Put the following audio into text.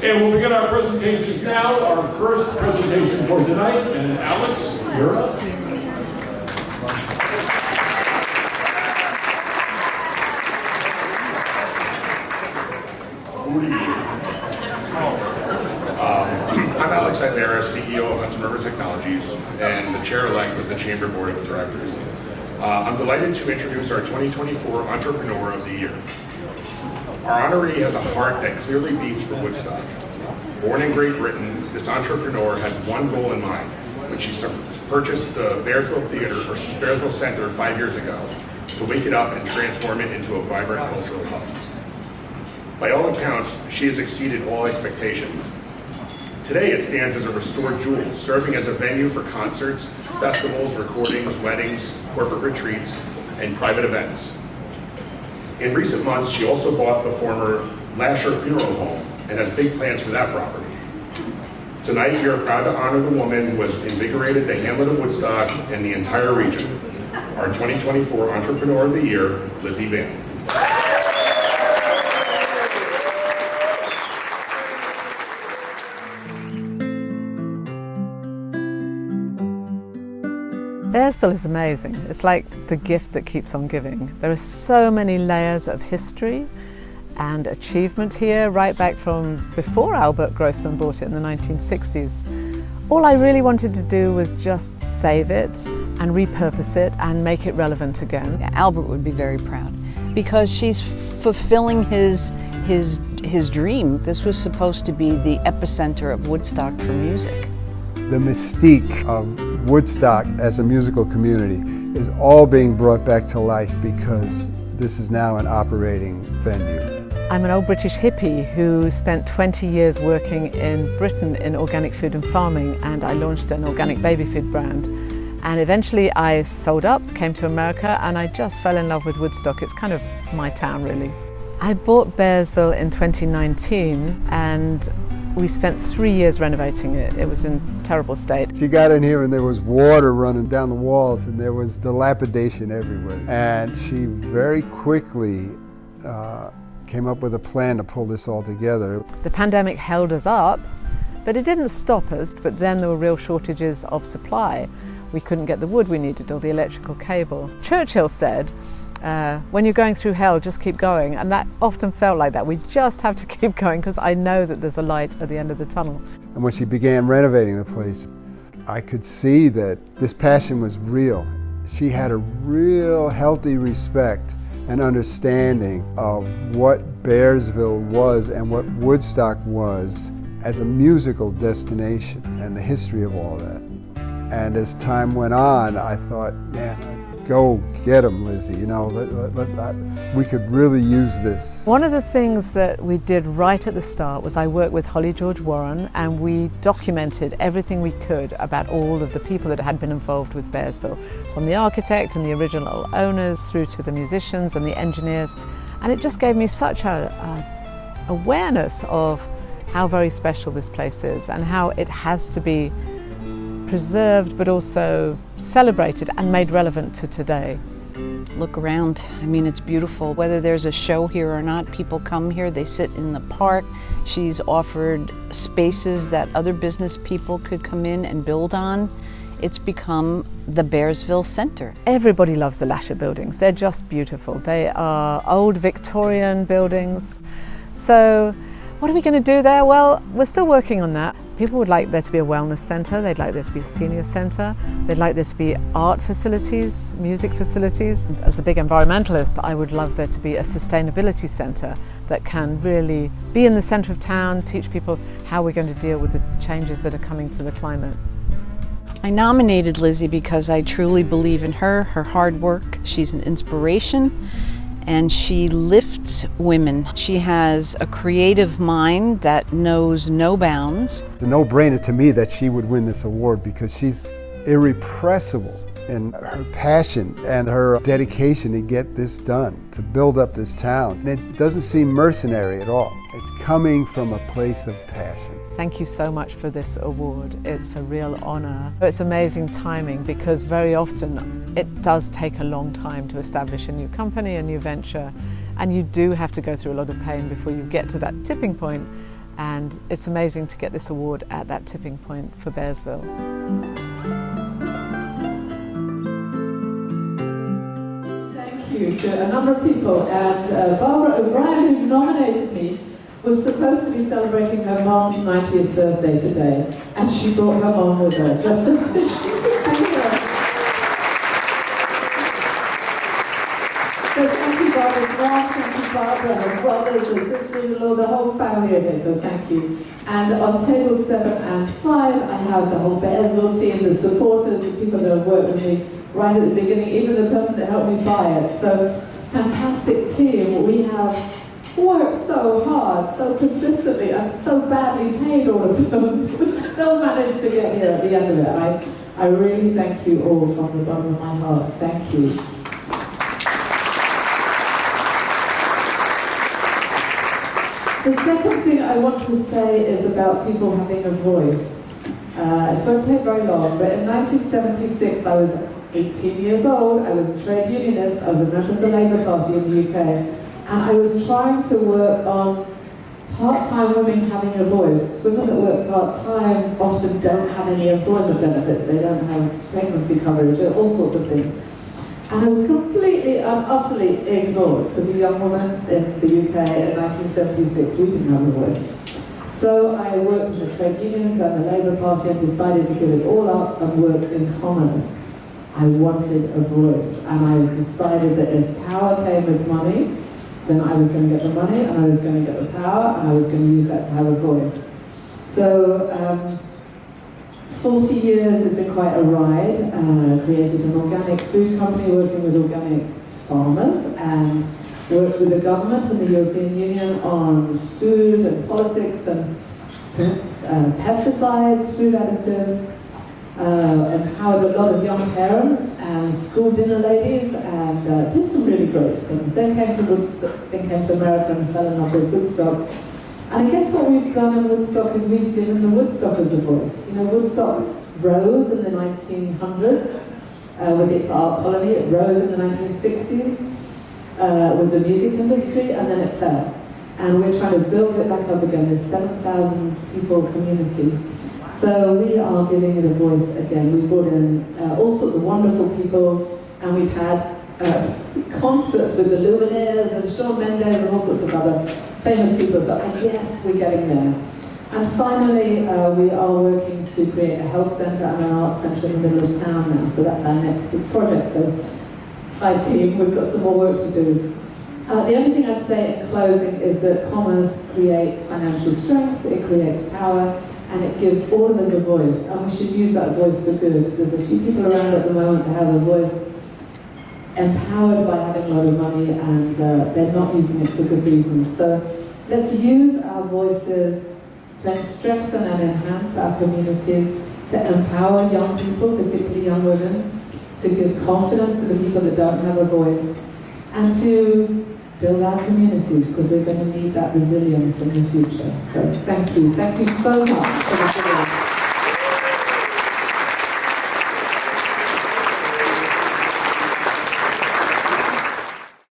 And we'll begin our presentations now. Our first presentation for tonight, and Alex, you're up. I'm Alex CEO of Hudson River Technologies and the chair-elect of the Chamber Board of Directors. I'm delighted to introduce our 2024 Entrepreneur of the Year. Our honoree has a heart that clearly beats for Woodstock. Born in Great Britain, this entrepreneur had one goal in mind when she purchased the Bearsville Theater, or Bearsville Center 5 years ago, to wake it up and transform it into a vibrant cultural hub. By all accounts, she has exceeded all expectations. Today it stands as a restored jewel, serving as a venue for concerts, festivals, recordings, weddings, corporate retreats, and private events. In recent months, she also bought the former Lasher Funeral Home and has big plans for that property. Tonight, we are proud to honor the woman who has invigorated the hamlet of Woodstock and the entire region, our 2024 Entrepreneur of the Year, Lizzie Vann. Bearsville is amazing. It's like the gift that keeps on giving. There are so many layers of history and achievement here, right back from before Albert Grossman bought it in the 1960s. All I really wanted to do was just save it and repurpose it and make it relevant again. Albert would be very proud because she's fulfilling his dream. This was supposed to be the epicenter of Woodstock for music. The mystique of Woodstock as a musical community is all being brought back to life because this is now an operating venue. I'm an old British hippie who spent 20 years working in Britain in organic food and farming, and I launched an organic baby food brand. And eventually I sold up, came to America, and I just fell in love with Woodstock. It's kind of my town, really. I bought Bearsville in 2019 and we spent 3 years renovating it. It was in terrible state. She got in here and there was water running down the walls and there was dilapidation everywhere. And she very quickly came up with a plan to pull this all together. The pandemic held us up, but it didn't stop us. But then there were real shortages of supply. We couldn't get the wood we needed or the electrical cable. Churchill said, when you're going through hell, just keep going. And that often felt like that. We just have to keep going because I know that there's a light at the end of the tunnel. And when she began renovating the place, I could see that this passion was real. She had a real healthy respect and understanding of what Bearsville was and what Woodstock was as a musical destination and the history of all that. And as time went on, I thought, man, go get them, Lizzie. You know, we could really use this. One of the things that we did right at the start was I worked with Holly George Warren and we documented everything we could about all of the people that had been involved with Bearsville, from the architect and the original owners through to the musicians and the engineers. And it just gave me such a awareness of how very special this place is and how it has to be preserved but also celebrated and made relevant to today. Look around. I mean, it's beautiful. Whether there's a show here or not, people come here, they sit in the park. She's offered spaces that other business people could come in and build on. It's become the Bearsville Center. Everybody loves the Lasher buildings. They're just beautiful. They are old Victorian buildings. So what are we going to do there? Well, we're still working on that. People would like there to be a wellness centre, they'd like there to be a senior centre, they'd like there to be art facilities, music facilities. As a big environmentalist, I would love there to be a sustainability centre that can really be in the centre of town, teach people how we're going to deal with the changes that are coming to the climate. I nominated Lizzie because I truly believe in her hard work. She's an inspiration. And she lifts women. She has a creative mind that knows no bounds. The no-brainer to me that she would win this award because she's irrepressible in her passion and her dedication to get this done, to build up this town. And it doesn't seem mercenary at all. It's coming from a place of passion. Thank you so much for this award. It's a real honor. It's amazing timing because very often it does take a long time to establish a new company, a new venture, and you do have to go through a lot of pain before you get to that tipping point. And it's amazing to get this award at that tipping point for Bearsville. Thank you to a number of people, and Barbara O'Brien, who nominated me, was supposed to be celebrating her mom's 90th birthday today, and she brought her mom with her, just so that she could be here. So thank you, Barbara's mom, thank you, Barbara, her brothers, her sisters-in-law, the whole family are here, so thank you. And on tables 7 and 5, I have the whole Bearsville team, the supporters, the people that have worked with me right at the beginning, even the person that helped me buy it. So, fantastic team. We have worked so hard, so persistently, and so badly paid, all of them. We still managed to get here at the end of it. I really thank you all from the bottom of my heart. Thank you. The second thing I want to say is about people having a voice. It won't take very long, but in 1976 I was 18 years old, I was a trade unionist, I was a member of the Labour Party in the UK, and I was trying to work on part-time women having a voice. Women that work part-time often don't have any employment benefits, they don't have pregnancy coverage, all sorts of things. And I was completely and utterly ignored as a young woman in the UK in 1976. We didn't have a voice. So I worked in the trade unions and the Labour Party and decided to give it all up and work in commerce. I wanted a voice, and I decided that if power came with money, then I was going to get the money, and I was going to get the power, and I was going to use that to have a voice. So 40 years has been quite a ride. Created an organic food company working with organic farmers, and worked with the government and the European Union on food and politics and pesticides, food additives, empowered a lot of young parents and school dinner ladies, and did some really great things. Then came to Woodstock, then came to America and fell in love with Woodstock. And I guess what we've done in Woodstock is we've given the Woodstockers a voice. You know, Woodstock rose in the 1900s with its art colony. It rose in the 1960s with the music industry, and then it fell. And we're trying to build it back up again. There's 7,000 people community. So we are giving it a voice again. We brought in all sorts of wonderful people, and we've had concerts with the Lumineers and Shawn Mendes and all sorts of other famous people. So yes, we're getting there. And finally, we are working to create a health centre and an arts centre in the middle of town now. So that's our next big project. So, hi team, we've got some more work to do. The only thing I'd say in closing is that commerce creates financial strength, it creates power, and it gives all of us a voice, and we should use that voice for good. There's a few people around at the moment that have a voice empowered by having a lot of money, and they're not using it for good reasons. So let's use our voices to strengthen and enhance our communities, to empower young people, particularly young women, to give confidence to the people that don't have a voice, and to build our communities, because we're going to need that resilience in the future. So thank you so much for the